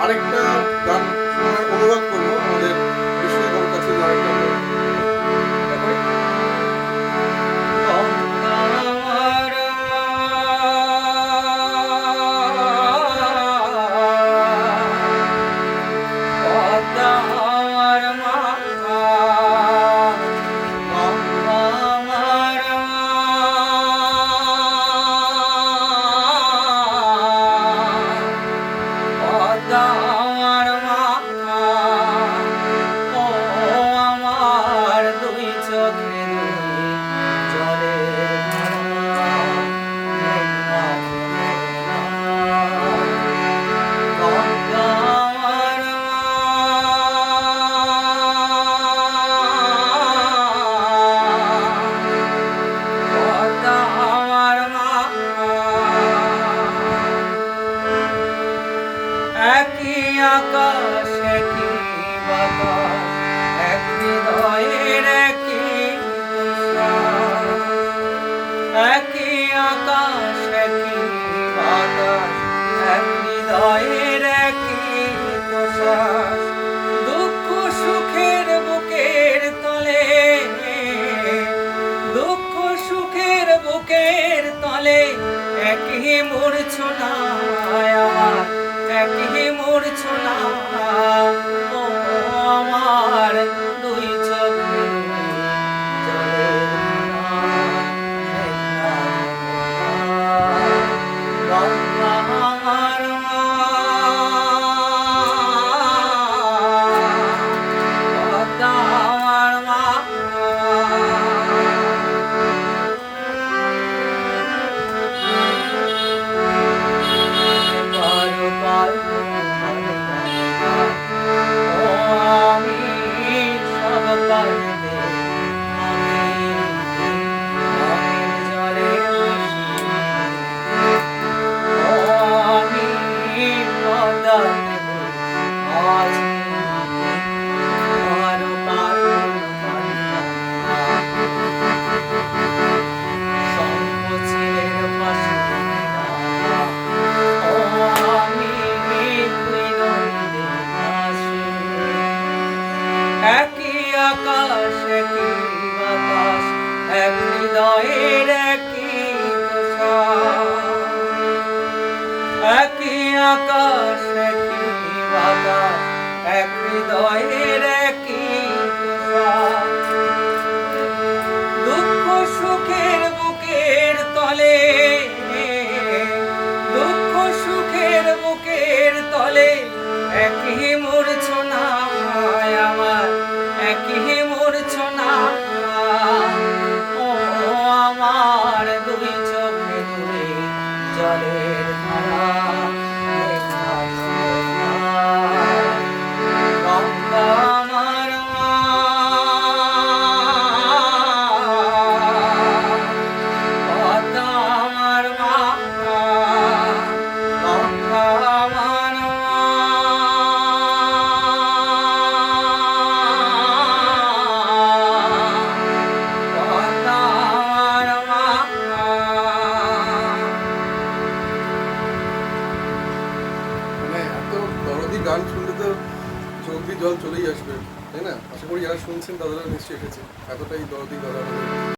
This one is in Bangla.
আরেকটা গান অনুবাদ করবো আমাদের বিশ্বকর্মার কাছে যে আরেকটা একই আকাশ একই বাতাস এক হৃদয়ের একই একই আকাশ একই বাতাস এক হৃদয়ের একই প্রশ্বাস দুঃখ সুখের বুকের তলে দুঃখ সুখের বুকের তলে একই মূর্ছনা আমার একই মূর্ছনা ও আমার দুই চোখে একই আকাশ একই বাতাস এক হৃদয়ের একই একই আকাশ একই বাতাস এক হৃদয়ের একই দুঃখ সুখের বুকের তলে দুঃখ সুখের বুকের তলে একই মূর্ছনা আমার একই মূর্ছনা ও আমার দুই চোখে দূরে জলের ধারা গঙ্গা আমার পদ্মা আমার মা গঙ্গা আমার গান শুনলে তো চোখ দিয়ে জল চলেই আসবে, তাই না? আশা করি যারা শুনছেন তারা নিশ্চয়ই এসেছে, এতটাই দরদি দাদা।